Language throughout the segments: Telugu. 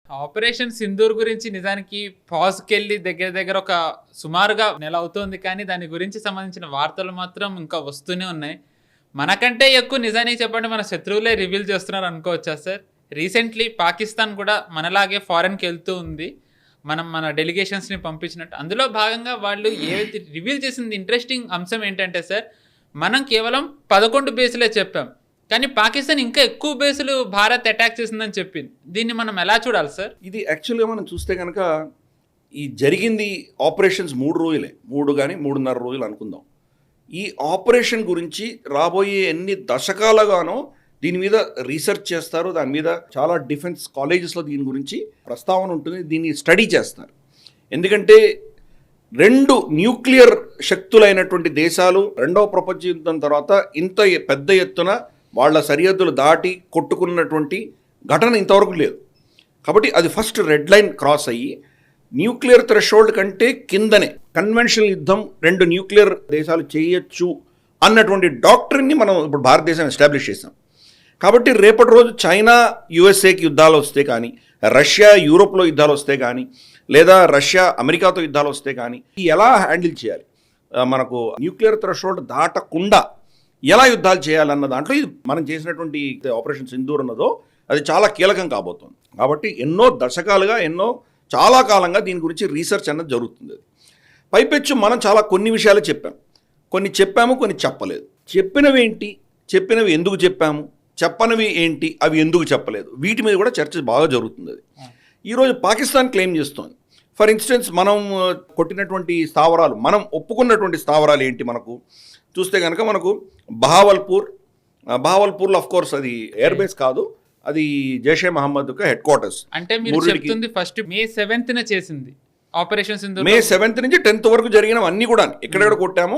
ఆపరేషన్ సింధూర్ గురించి నిజానికి పాజ్‌కెళ్ళి దగ్గర దగ్గర ఒక సుమారుగా నెల అవుతోంది. కానీ దాని గురించి సంబంధించిన వార్తలు మాత్రం ఇంకా వస్తూనే ఉన్నాయి. మనకంటే ఎక్కువ నిజానికి చెప్పండి మన శత్రువులే రివీల్ చేస్తున్నారు అనుకోవచ్చా సార్? రీసెంట్‌లీ పాకిస్తాన్ కూడా మనలాగే ఫారెన్‌కెళ్తూ ఉంది. మనం మన డెలిగేషన్స్‌ని పంపించినట్టు. అందులో భాగంగా వాళ్ళు ఏదైతే రివీల్ చేసింది ఇంట్రెస్టింగ్ అంశం ఏంటంటే సార్, మనం కేవలం 11 బేస్‌లే చెప్పాం. కానీ పాకిస్తాన్ ఇంకా ఎక్కువ బేస్‌లు భారత్ అటాక్ చేసిందని చెప్పింది. దీన్ని మనం ఎలా చూడాలి సార్? ఇది యాక్చువల్‌గా మనం చూస్తే గనక ఈ జరిగింది ఆపరేషన్స్ 3 రోజులే. 3 గాని 3.5 రోజులు అనుకుందాం. ఈ ఆపరేషన్ గురించి రాబోయే ఎన్ని దశకాలుగానో దీని మీద రీసెర్చ్ చేస్తారు. దాని మీద చాలా డిఫెన్స్ కాలేజెస్లో దీని గురించి ప్రస్తావన ఉంటుంది. దీన్ని స్టడీ చేస్తారు. ఎందుకంటే 2 న్యూక్లియర్ శక్తులైనటువంటి దేశాలు రెండవ ప్రపంచ యుద్ధం తర్వాత ఇంత పెద్ద ఎత్తున వాళ్ళ సరిహద్దులు దాటి కొట్టుకున్నటువంటి ఘటన ఇంతవరకు లేదు. కాబట్టి అది ఫస్ట్ రెడ్ లైన్ క్రాస్ అయ్యి న్యూక్లియర్ థ్రెషోల్డ్ కంటే కిందనే కన్వెన్షనల్ యుద్ధం 2 న్యూక్లియర్ దేశాలు చేయొచ్చు అన్నటువంటి డాక్ట్రిన్ని మనం ఇప్పుడు భారతదేశం ఎస్టాబ్లిష్ చేసాం. కాబట్టి రేపటి రోజు చైనా యుఎస్ఏకి యుద్ధాలు వస్తే కానీ, రష్యా యూరోప్లో యుద్ధాలు వస్తే కానీ, లేదా రష్యా అమెరికాతో యుద్ధాలు వస్తే కానీ ఎలా హ్యాండిల్ చేయాలి, మనకు న్యూక్లియర్ థ్రెషోల్డ్ దాటకుండా ఎలా యుద్ధాలు చేయాలన్న దాంట్లో ఇది మనం చేసినటువంటి ఆపరేషన్ సింధూర్ ఉన్నదో అది చాలా కీలకం కాబోతుంది. కాబట్టి ఎన్నో దశకాలుగా చాలా కాలంగా దీని గురించి రీసెర్చ్ అన్నది జరుగుతుంది. పైపెచ్చు మనం చాలా కొన్ని విషయాలు కొన్ని చెప్పాము, కొన్ని చెప్పలేదు. చెప్పినవి ఏంటి, చెప్పినవి ఎందుకు చెప్పాము, చెప్పనివి ఏంటి, అవి ఎందుకు చెప్పలేదు, వీటి మీద కూడా చర్చ బాగా జరుగుతుంది. అది ఈరోజు పాకిస్తాన్ క్లెయిమ్ చేస్తోంది. ఫర్ ఇన్స్టెన్స్ మనం కొట్టినటువంటి స్థావరాలు, మనం ఒప్పుకున్నటువంటి స్థావరాలు ఏంటి మనకు చూస్తే కనుక మనకు బహావల్పూర్లో ఆఫ్ కోర్స్ అది ఎయిర్ బేస్ కాదు, అది జైషే మహమ్మద్ హెడ్ క్వార్టర్స్. అంటే మీరు చెప్తుంది ఫస్ట్ May 7th చేసింది ఆపరేషన్ సింధూర్. May 7th నుంచి 10th వరకు జరిగిన అన్ని కూడా ఎక్కడెక్కడ కొట్టాము,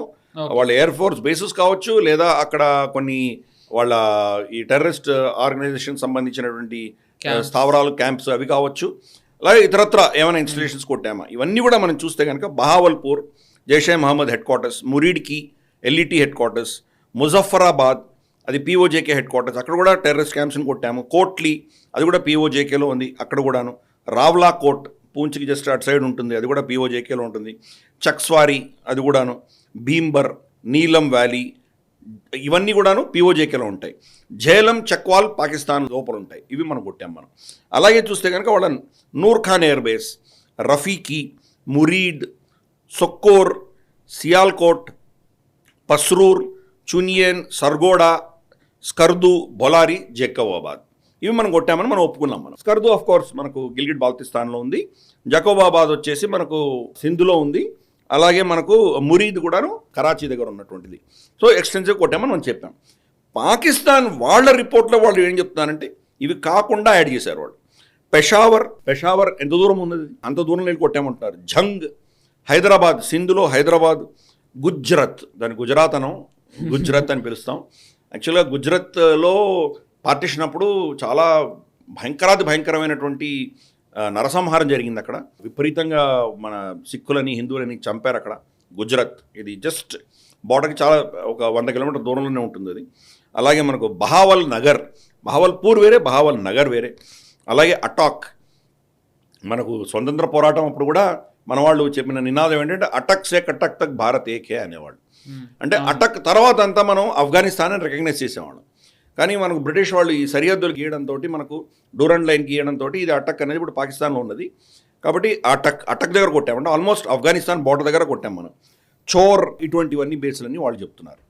వాళ్ళ ఎయిర్ ఫోర్స్ బేసెస్ కావచ్చు, లేదా అక్కడ కొన్ని వాళ్ళ ఈ టెర్రరిస్ట్ ఆర్గనైజేషన్ సంబంధించినటువంటి స్థావరాలు, క్యాంప్స్ అవి కావచ్చు, అలాగే ఇతరత్ర ఏమైనా ఇన్స్టలేషన్స్ కొట్టామా, ఇవన్నీ కూడా మనం చూస్తే కనుక Bahawalpur Jaish-e Mohammed head quarters, Muridke LET head quarters, Muzaffarabad అది పీఓజేకే హెడ్ క్వార్టర్స్, అక్కడ కూడా టెర్రరిస్ట్ క్యాంప్స్ని కొట్టాము. కోట్లీ అది కూడా పీఓజేకేలో ఉంది, అక్కడ కూడాను. రావ్లా కోట్ పూంచ్కి జస్ట్ అటు సైడ్ ఉంటుంది, అది కూడా పీఓజేకేలో ఉంటుంది. చక్స్వారీ అది కూడాను, భీంబర్, నీలం వ్యాలీ ఇవన్నీ కూడాను పీఓజేకేలో ఉంటాయి. ఝేలం, చక్వాల్ పాకిస్తాన్ లోపల ఉంటాయి. ఇవి మనం కొట్టాం మనం. అలాగే చూస్తే కనుక వాళ్ళ నూర్ ఖాన్ ఎయిర్ బేస్, రఫీకి, మురీడ్, సొక్కోర్, సియాల్కోట్, పస్రూర్, చునియన్, సర్గోడా, స్కర్దు, బొలారి, జకోబాబాద్ ఇవి మనం కొట్టామని మనం ఒప్పుకున్నాం. మనం స్కర్దు ఆఫ్ కోర్స్ మనకు గిల్గిట్ బాల్తిస్తాన్లో ఉంది, జకోబాబాద్ వచ్చేసి మనకు సింధులో ఉంది, అలాగే మనకు మురీద్ కూడాను కరాచీ దగ్గర ఉన్నటువంటిది. సో ఎక్స్టెన్సివ్ కొట్టామని మనం చెప్పాం. పాకిస్తాన్ వాళ్ళ రిపోర్ట్లో వాళ్ళు ఏం చెప్తున్నారంటే ఇవి కాకుండా యాడ్ చేశారు వాళ్ళు. పెషావర్ ఎంత దూరం ఉన్నది, అంత దూరం నేను కొట్టామంటున్నారు. జంగ్, హైదరాబాద్, సింధులో హైదరాబాద్, గుజరాత్, దాని గుజరాత్ అని పిలుస్తాం. యాక్చువల్గా గుజరాత్లో పార్టీషన్ అప్పుడు చాలా భయంకరమైనటువంటి నరసంహారం జరిగింది. అక్కడ విపరీతంగా మన సిక్కులని, హిందువులని చంపారు అక్కడ గుజరాత్. ఇది జస్ట్ బోర్డర్కి చాలా ఒక 100 కిలోమీటర్ దూరంలోనే ఉంటుంది అది. అలాగే మనకు బహావల్పూర్ వేరే, బహావల్ నగర్ వేరే. అలాగే అటాక్, మనకు స్వతంత్ర పోరాటం అప్పుడు కూడా మన వాళ్ళు చెప్పిన నినాదం ఏంటంటే అటక్ సే కటక్ తక్ భారత్ ఏకే అనేవాళ్ళు. అంటే అటక్ తర్వాత అంతా మనం ఆఫ్ఘనిస్తాన్ అని రికగ్నైజ్ చేసేవాళ్ళం. కానీ మనకు బ్రిటిష్ వాళ్ళు ఈ సరిహద్దులు గీయడంతో, మనకు డూరన్ లైన్ గీయడంతో ఇది అటక్ అనేది ఇప్పుడు పాకిస్తాన్లో ఉన్నది. కాబట్టి అటక్ దగ్గర కొట్టామంటే ఆల్మోస్ట్ ఆఫ్ఘనిస్తాన్ బోర్డర్ దగ్గర కొట్టాం మనం. చోర్ ఇటువంటివన్నీ బేస్లన్నీ వాళ్ళు చెప్తున్నారు.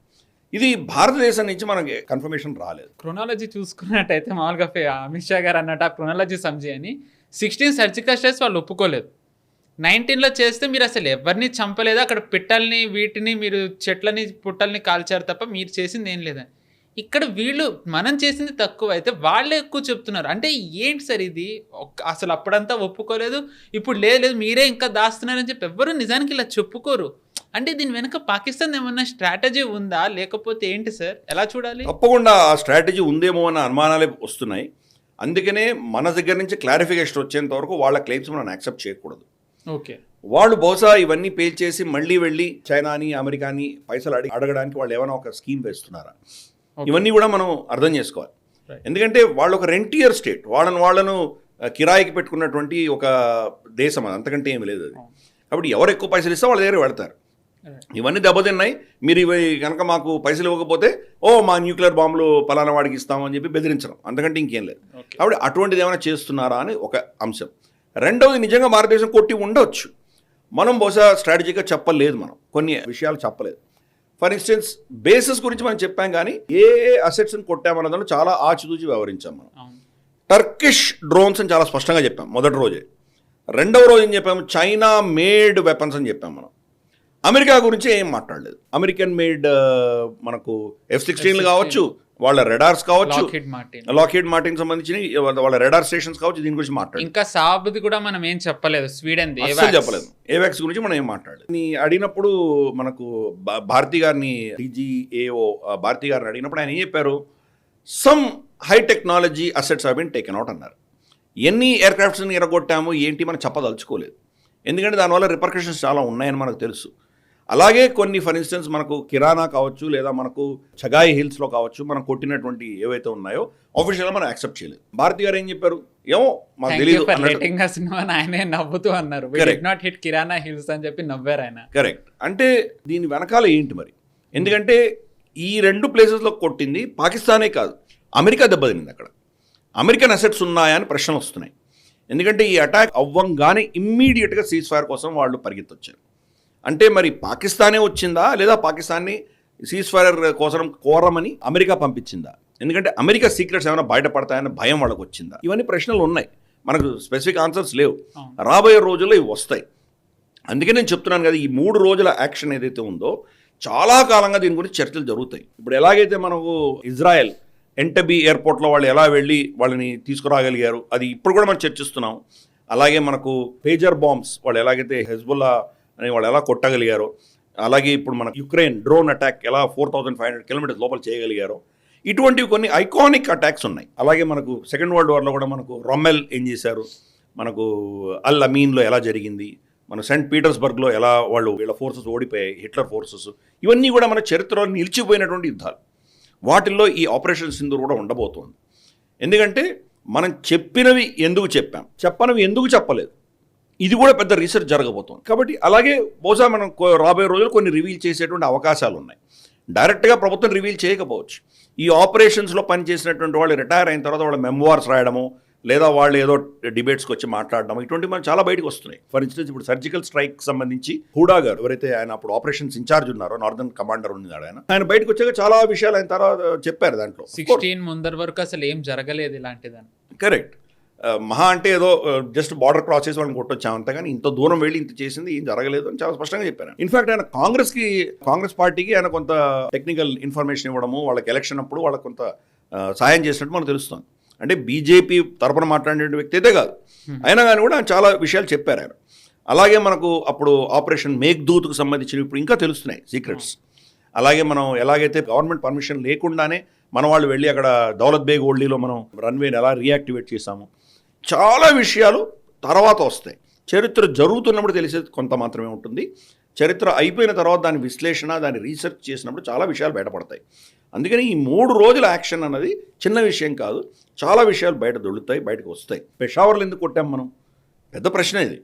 ఇది భారతదేశం నుంచి మనకి కన్ఫర్మేషన్ రాలేదు. క్రొనాలజీ చూసుకున్నట్టయితే మామూలుగా అమిత్ షా గారు అన్నట్టు ఆ క్రొనాలజీ సంజయ్ అని 16 సర్జికల్ స్ట్రైక్స్ వాళ్ళు ఒప్పుకోలేదు. 19లో చేస్తే మీరు అసలు ఎవరిని చంపలేదు, అక్కడ పిట్టల్ని వీటిని మీరు చెట్లని పుట్టల్ని కాల్చారు తప్ప మీరు చేసింది ఏం లేదని. ఇక్కడ వీళ్ళు మనం చేసింది తక్కువ అయితే వాళ్ళే ఎక్కువ చెప్తున్నారు. అంటే ఏంటి సార్ ఇది, అసలు అప్పుడంతా ఒప్పుకోలేదు, ఇప్పుడు లేదు మీరే ఇంకా దాస్తున్నారని చెప్పి ఎవ్వరూ నిజానికి ఇలా చెప్పుకోరు. అంటే దీని వెనక పాకిస్తాన్ ఏమన్నా స్ట్రాటజీ ఉందా, లేకపోతే ఏంటి సార్, ఎలా చూడాలి? తప్పకుండా ఆ స్ట్రాటజీ ఉందేమో అన్న అనుమానాలే వస్తున్నాయి. అందుకనే మన దగ్గర నుంచి క్లారిఫికేషన్ వచ్చేంత వరకు వాళ్ళ క్లెయిమ్స్ మనం యాక్సెప్ట్ చేయకూడదు. ఓకే, వాళ్ళు బహుశా ఇవన్నీ పేల్చేసి మళ్ళీ వెళ్ళి చైనాని, అమెరికాని పైసలు అడగడానికి వాళ్ళు ఏమైనా ఒక స్కీమ్ వేస్తున్నారా, ఇవన్నీ కూడా మనం అర్థం చేసుకోవాలి. ఎందుకంటే వాళ్ళు ఒక రెంటియర్ స్టేట్, వాళ్ళను కిరాయికి పెట్టుకున్నటువంటి ఒక దేశం, అది అంతకంటే ఏమి లేదు అది. కాబట్టి ఎవరు ఎక్కువ పైసలు ఇస్తే వాళ్ళ దగ్గర వెళ్తారు. ఇవన్నీ దెబ్బతిన్నాయి, మీరు ఇవి కనుక మాకు పైసలు ఇవ్వకపోతే మా న్యూక్లియర్ బాంబులు పలానా వాడికి ఇస్తామని చెప్పి బెదిరించడం, అంతకంటే ఇంకేం లేదు. కాబట్టి అటువంటిది ఏమైనా చేస్తున్నారా అని ఒక అంశం. రెండవది, నిజంగా భారతదేశం కొట్టి ఉండవచ్చు, మనం బహుశా స్ట్రాటజీగా చెప్పలేదు, మనం కొన్ని విషయాలు చెప్పలేదు. ఫర్ ఇన్స్టెన్స్ బేసెస్ గురించి మనం చెప్పాం, కానీ ఏ అసెట్స్ని కొట్టామన్నదాన్ని చాలా ఆచితూచి వ్యవహరించాం మనం. టర్కిష్ డ్రోన్స్ అని చాలా స్పష్టంగా చెప్పాం మొదటి రోజే. రెండవ రోజు ఏం చెప్పాము, చైనా మేడ్ వెపన్స్ అని చెప్పాం మనం. అమెరికా గురించి ఏం మాట్లాడలేదు. అమెరికన్ మేడ్ మనకు F-16 కావచ్చు, వాళ్ళ రెడార్స్ కావచ్చు, లాక్హీడ్ మార్టిన్ సంబంధించి వాళ్ళ రెడార్ స్టేషన్స్ కావచ్చు, దీని గురించి మాట్లాడలేదు. ఇంకా సాబ్ది కూడా మనం ఏం చెప్పలేదు, స్వీడన్ చెప్పలేదు. ఏవాక్స్ గురించి మనం ఏం మాట్లాడలేదు. నీ అడిగినప్పుడు మనకు భారతి గారిని, DGAO భారతి గారిని అడిగినప్పుడు ఆయన ఏం చెప్పారు, some high technology assets have been taken out అన్నారు. ఎన్ని ఎయిర్ క్రాఫ్ట్స్ని ఎరగొట్టాము ఏంటి మనం చెప్పదలుచుకోలేదు, ఎందుకంటే దానివల్ల రిపర్కషన్స్ చాలా ఉన్నాయని మనకు తెలుసు. అలాగే కొన్ని ఫర్ ఇన్స్టెన్స్ మనకు కిరాణా కావచ్చు, లేదా మనకు చగాయి హిల్స్లో కావచ్చు, మనం కొట్టినటువంటి ఏవైతే ఉన్నాయో ఆఫీషియల్గా మనం యాక్సెప్ట్ చేయలేదు. భారతి గారు ఏం చెప్పారు, ఏమో మాకు తెలియదు, ఆయనే నవ్వుతూ అన్నారు, నాట్ హిట్ కిరాణా హిల్స్ అని చెప్పి నవ్వారు ఆయన. కరెక్ట్. అంటే దీని వెనకాల ఏంటి మరి, ఎందుకంటే ఈ రెండు ప్లేసెస్లో కొట్టింది పాకిస్తానే కాదు, అమెరికా దెబ్బతింది. అక్కడ అమెరికన్ అసెట్స్ ఉన్నాయా అని ప్రశ్నలు వస్తున్నాయి. ఎందుకంటే ఈ అటాక్ అవ్వంగానే ఇమ్మీడియట్గా సీజ్ ఫైర్ కోసం వాళ్ళు పరిగెత్తొచ్చారు. అంటే మరి పాకిస్తానే వచ్చిందా, లేదా పాకిస్తాన్ని సీజ్ ఫైర్ కోసం కోరమని అమెరికా పంపించిందా? ఎందుకంటే అమెరికా సీక్రెట్స్ ఏమైనా బయటపడతాయని భయం వాళ్ళకి వచ్చిందా? ఇవన్నీ ప్రశ్నలు ఉన్నాయి, మనకు స్పెసిఫిక్ ఆన్సర్స్ లేవు. రాబోయే రోజుల్లో ఇవి వస్తాయి. అందుకే నేను చెప్తున్నాను కదా, ఈ 3 రోజుల యాక్షన్ ఏదైతే ఉందో చాలా కాలంగా దీని గురించి చర్చలు జరుగుతాయి. ఇప్పుడు ఎలాగైతే మనకు ఇజ్రాయెల్ ఎంటబీ ఎయిర్పోర్ట్లో వాళ్ళు ఎలా వెళ్ళి వాళ్ళని తీసుకురాగలిగారు, అది ఇప్పుడు కూడా మనం చర్చిస్తున్నాం. అలాగే మనకు పేజర్ బాంబ్స్ వాళ్ళు ఎలాగైతే హెజ్బుల్లా అని వాళ్ళు ఎలా కొట్టగలిగారో, అలాగే ఇప్పుడు మన యుక్రెయిన్ డ్రోన్ అటాక్ ఎలా 4500 కిలోమీటర్స్ లోపల చేయగలిగారో, ఇటువంటివి కొన్ని ఐకానిక్ అటాక్స్ ఉన్నాయి. అలాగే మనకు సెకండ్ వరల్డ్ వార్లో కూడా మనకు రొమ్మెల్ ఏం చేశారు, మనకు అల్ అమీన్లో ఎలా జరిగింది, మన సెయింట్ పీటర్స్బర్గ్లో ఎలా వీళ్ళ ఫోర్సెస్ ఓడిపోయాయి, హిట్లర్ ఫోర్సెస్, ఇవన్నీ కూడా మన చరిత్రలో నిలిచిపోయినటువంటి యుద్ధాలు. వాటిల్లో ఈ ఆపరేషన్ సింధూర్ కూడా ఉండబోతోంది. ఎందుకంటే మనం చెప్పినవి ఎందుకు చెప్పనివి ఎందుకు చెప్పలేదు, ఇది కూడా పెద్ద రీసెర్చ్ జరగబోతోంది. కాబట్టి అలాగే బహుశా మనం రాబోయే రోజులు కొన్ని రివీల్ చేసేటువంటి అవకాశాలు ఉన్నాయి. డైరెక్ట్గా ప్రభుత్వం రివీల్ చేయకపోవచ్చు. ఈ ఆపరేషన్స్లో పనిచేసినటువంటి వాళ్ళు రిటైర్ అయిన తర్వాత వాళ్ళ మెమోయిర్స్ రాయడము, లేదా వాళ్ళు ఏదో డిబేట్స్కి వచ్చి మాట్లాడడం, ఇటువంటి మనం చాలా బయటకు వస్తున్నాయి. ఫర్ ఇన్స్టెన్స్ ఇప్పుడు సర్జికల్ స్ట్రైక్ సంబంధించి హూడా గారు ఎవరైతే ఆయన అప్పుడు ఆపరేషన్స్ ఇన్ఛార్జ్ ఉన్నారో, నార్దర్న్ కమాండర్ ఉన్నాడు, ఆయన బయటకు వచ్చాక చాలా విషయాలు ఆయన తర్వాత చెప్పారు. దాంట్లో 16 ముందర వరకు అసలు ఏం జరగలేదు ఇలాంటిదని. కరెక్ట్. మహా అంటే ఏదో జస్ట్ బార్డర్ క్రాస్ చేసి వాళ్ళని కొట్టొచ్చాం అంతే, కానీ ఇంత దూరం వెళ్ళి ఇంత చేసింది ఏం జరగలేదు అని చాలా స్పష్టంగా చెప్పారు. ఇన్ఫాక్ట్ ఆయన కాంగ్రెస్ పార్టీకి ఆయన కొంత టెక్నికల్ ఇన్ఫర్మేషన్ ఇవ్వడము, వాళ్ళకి ఎలక్షన్ అప్పుడు వాళ్ళకి కొంత సాయం చేసినట్టు మనకు తెలుస్తుంది. అంటే బీజేపీ తరపున మాట్లాడే వ్యక్తి అయితే కాదు, అయినా కానీ కూడా చాలా విషయాలు చెప్పారు ఆయన. అలాగే మనకు అప్పుడు ఆపరేషన్ మేఘ్దూత్కు సంబంధించినవి ఇప్పుడు ఇంకా తెలుస్తున్నాయి సీక్రెట్స్. అలాగే మనం ఎలాగైతే గవర్నమెంట్ పర్మిషన్ లేకుండానే మన వాళ్ళు వెళ్ళి అక్కడ దౌలత్ బేగ్ ఓల్డీలో మనం రన్వేని ఎలా రీయాక్టివేట్ చేశాము, చాలా విషయాలు తర్వాత వస్తాయి. చరిత్ర జరుగుతున్నప్పుడు తెలిసేది కొంత మాత్రమే ఉంటుంది. చరిత్ర అయిపోయిన తర్వాత దాని విశ్లేషణ, దాన్ని రీసెర్చ్ చేసినప్పుడు చాలా విషయాలు బయటపడతాయి. అందుకని ఈ 3 రోజుల యాక్షన్ అన్నది చిన్న విషయం కాదు, చాలా విషయాలు బయటకు వస్తాయి. పెషావర్లో ఎందుకు కొట్టాం మనం, పెద్ద ప్రశ్న ఇది.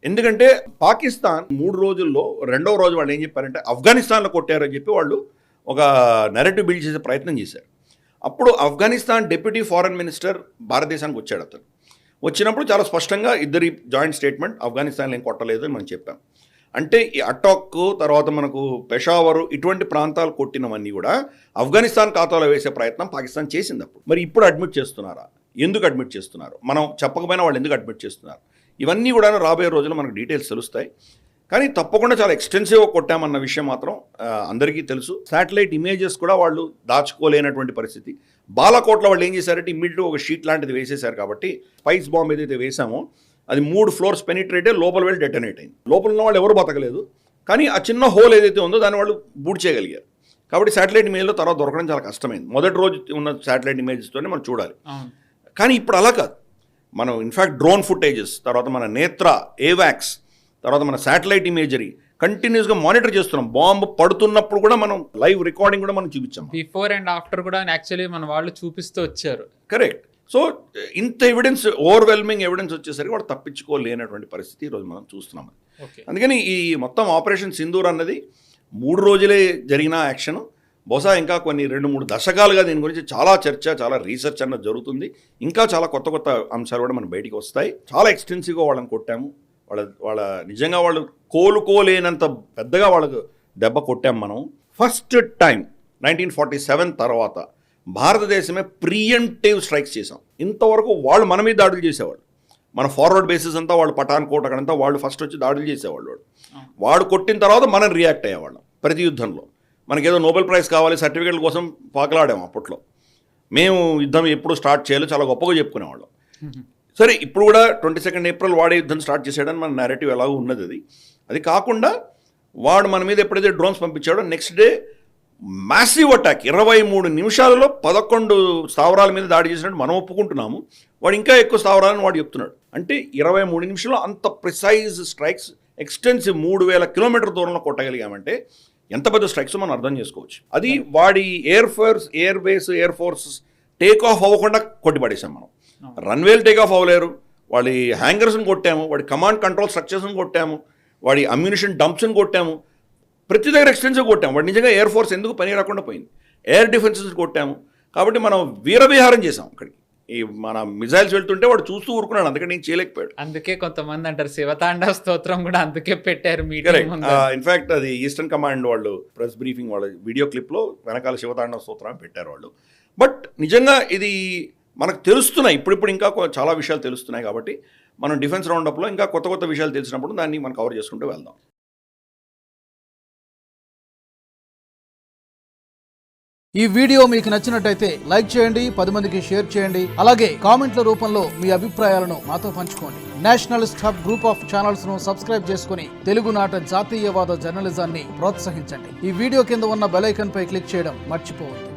ఎందుకంటే పాకిస్తాన్ 3 రోజుల్లో రెండవ రోజు వాళ్ళు ఏం చెప్పారంటే ఆఫ్ఘనిస్తాన్లో కొట్టారని చెప్పి వాళ్ళు ఒక నెరేటివ్ బిల్డ్ చేసే ప్రయత్నం చేశారు. అప్పుడు ఆఫ్ఘనిస్తాన్ డిప్యూటీ ఫారెన్ మినిస్టర్ భారతదేశానికి వచ్చాడు. అతను వచ్చినప్పుడు చాలా స్పష్టంగా ఇద్దరి జాయింట్ స్టేట్మెంట్, ఆఫ్ఘనిస్తాన్లో ఏం కొట్టలేదు అని మనం చెప్పాం. అంటే ఈ అటాక్ తర్వాత మనకు పెషావరు ఇటువంటి ప్రాంతాలు కొట్టినవన్నీ కూడా ఆఫ్ఘనిస్తాన్ ఖాతాలో వేసే ప్రయత్నం పాకిస్తాన్ చేసింది. అప్పుడు మరి ఇప్పుడు అడ్మిట్ చేస్తున్నారా, ఎందుకు అడ్మిట్ చేస్తున్నారు, మనం చెప్పకపోయినా వాళ్ళు ఎందుకు అడ్మిట్ చేస్తున్నారు, ఇవన్నీ కూడా రాబోయే రోజుల్లో మనకు డీటెయిల్స్ తెలుస్తాయి. కానీ తప్పకుండా చాలా ఎక్స్టెన్సివ్గా కొట్టామన్న విషయం మాత్రం అందరికీ తెలుసు. శాటిలైట్ ఇమేజెస్ కూడా వాళ్ళు దాచుకోలేనటువంటి పరిస్థితి. బాలాకోట్లో వాళ్ళు ఏం చేశారంటే ఇమ్మీడియట్గా ఒక షీట్ లాంటిది వేసేశారు. కాబట్టి స్పైస్ బాంబ్ ఏదైతే వేసామో అది 3 ఫ్లోర్స్ పెనిట్రేట్ అయ్యి లోపల వెళ్ళి డెటనేట్ అయింది. లోపల ఉన్న వాళ్ళు ఎవరు బతకలేదు, కానీ ఆ చిన్న హోల్ ఏదైతే ఉందో దాన్ని వాళ్ళు బూట్ చేయగలిగారు. కాబట్టి శాటిలైట్ ఇమేజ్లో తర్వాత దొరకడం చాలా కష్టమైంది. మొదటి రోజు ఉన్న శాటిలైట్ ఇమేజెస్తోనే మనం చూడాలి. కానీ ఇప్పుడు అలా కాదు. మనం ఇన్ఫ్యాక్ట్ డ్రోన్ ఫుటేజెస్, తర్వాత మన నేత్ర, ఏవాక్స్, తర్వాత మన శాటిలైట్ ఇమేజరీ కంటిన్యూస్గా మానిటర్ చేస్తున్నాం. బాంబు పడుతున్నప్పుడు కూడా మనం లైవ్ రికార్డింగ్ కూడా మనం చూపించాం. బిఫోర్ అండ్ ఆఫ్టర్ కూడా యాక్చువల్లీ మన వాళ్ళు చూపిస్తూ వచ్చారు. కరెక్ట్. సో ఇంత ఎవిడెన్స్, ఓవర్వెల్మింగ్ ఎవిడెన్స్ వచ్చేసరికి వాడు తప్పించుకోలేనటువంటి పరిస్థితి ఈరోజు మనం చూస్తున్నాం. ఓకే. అందుకని ఈ మొత్తం ఆపరేషన్ సింధూర్ అన్నది 3 రోజులే జరిగిన యాక్షన్. బహుశా ఇంకా కొన్ని 2-3 దశకాలుగా దీని గురించి చాలా చర్చ, చాలా రీసెర్చ్ అన్నది జరుగుతుంది. ఇంకా చాలా కొత్త కొత్త అంశాలు కూడా మన బయటికి వస్తాయి. చాలా ఎక్స్టెన్సివ్గా వాళ్ళని కొట్టాము. వాళ్ళ నిజంగా వాళ్ళు కోలుకోలేనంత పెద్దగా వాళ్ళకు దెబ్బ కొట్టాం మనం. ఫస్ట్ టైం 1947 తర్వాత భారతదేశమే ప్రియంటివ్ స్ట్రైక్స్ చేసాం. ఇంతవరకు వాళ్ళు మన మీద దాడులు చేసేవాళ్ళు. మన ఫార్వర్డ్ బేసిస్ అంతా వాళ్ళు పఠాన్కోట్ అక్కడంతా వాళ్ళు ఫస్ట్ వచ్చి దాడులు చేసేవాళ్ళు. వాడు కొట్టిన తర్వాత మనం రియాక్ట్ అయ్యేవాళ్ళం. ప్రతి యుద్ధంలో మనకేదో నోబెల్ ప్రైజ్ కావాలి, సర్టిఫికేట్ల కోసం పాకలాడాము అప్పట్లో. మేము యుద్ధం ఎప్పుడు స్టార్ట్ చేయాలో చాలా గొప్పగా చెప్పుకునేవాళ్ళం. సరే, ఇప్పుడు కూడా 22 ఏప్రిల్ వాడే యుద్ధం స్టార్ట్ చేసాడని మన నేరేటివ్ ఎలాగో ఉన్నది. అది కాకుండా వాడు మన మీద ఎప్పుడైతే డ్రోన్స్ పంపించాడో నెక్స్ట్ డే మ్యాసివ్ అటాక్, 23 నిమిషాలలో 11 స్థావరాల మీద దాడి చేసినట్టు మనం ఒప్పుకుంటున్నాము. వాడు ఇంకా ఎక్కువ స్థావరాలని వాడు చెప్తున్నాడు. అంటే 23 నిమిషాల్లో అంత ప్రిసైజ్ స్ట్రైక్స్, ఎక్స్టెన్సివ్ 3000 కిలోమీటర్ దూరంలో కొట్టగలిగామంటే ఎంత పెద్ద స్ట్రైక్స్ మనం అర్థం చేసుకోవచ్చు. అది వాడి air base, air force take off అవ్వకుండా కొట్టిపడేసాం మనం. రన్వేలు టేక్ ఆఫ్ అవ్వలేరు, వాడి హ్యాంగర్స్ని కొట్టాము, వాడి కమాండ్ కంట్రోల్ స్ట్రక్చర్స్ని కొట్టాము, వాడి అమ్యూనిషన్ డంప్స్ని కొట్టాము, ప్రతి దగ్గర ఎక్స్టెన్సివ్ కొట్టాము. వాడు నిజంగా ఎయిర్ ఫోర్స్ ఎందుకు పని రాకుండా పోయింది. ఎయిర్ డిఫెన్సెస్ కొట్టాము. కాబట్టి మనం వీరవిహారం చేసాం. అక్కడికి ఈ మన మిజైల్స్ వెళ్తుంటే వాడు చూస్తూ ఊరుకున్నాడు, అందుకని నేను చేయలేకపోయాడు. అందుకే కొంతమంది అంటారు శివతాండవ స్తోత్రం కూడా అందుకే పెట్టారు. ఇన్ఫాక్ట్ అది ఈస్టర్న్ కమాండ్ వాళ్ళు ప్రెస్ బ్రీఫింగ్ వాళ్ళ వీడియో క్లిప్లో వెనకాల శివతాండవ స్తోత్రం పెట్టారు వాళ్ళు. బట్ నిజంగా ఇది మనకు తెలుస్తున్నాయి, ఇప్పుడిప్పుడు ఇంకా చాలా విషయాలు తెలుస్తున్నాయి. కాబట్టి మనం డిఫెన్స్ రౌండప్లో ఇంకా కొత్త కొత్త విషయాలు తెలిసినప్పుడు దాన్ని మనం కవర్ చేసుకుంటూ వెళ్దాం. ఈ వీడియో మీకు నచ్చినట్టయితే లైక్ చేయండి, 10 మందికి షేర్ చేయండి. అలాగే కామెంట్ల రూపంలో మీ అభిప్రాయాలను మాతో పంచుకోండి. Nationalist hub group of channels ను సబ్స్క్రైబ్ చేసుకుని తెలుగునాట జాతీయవాద జర్నలిజాన్ని ప్రోత్సహించండి. ఈ వీడియో కింద ఉన్న బెల్ ఐకాన్ పై క్లిక్ చేయడం మర్చిపోవద్దు.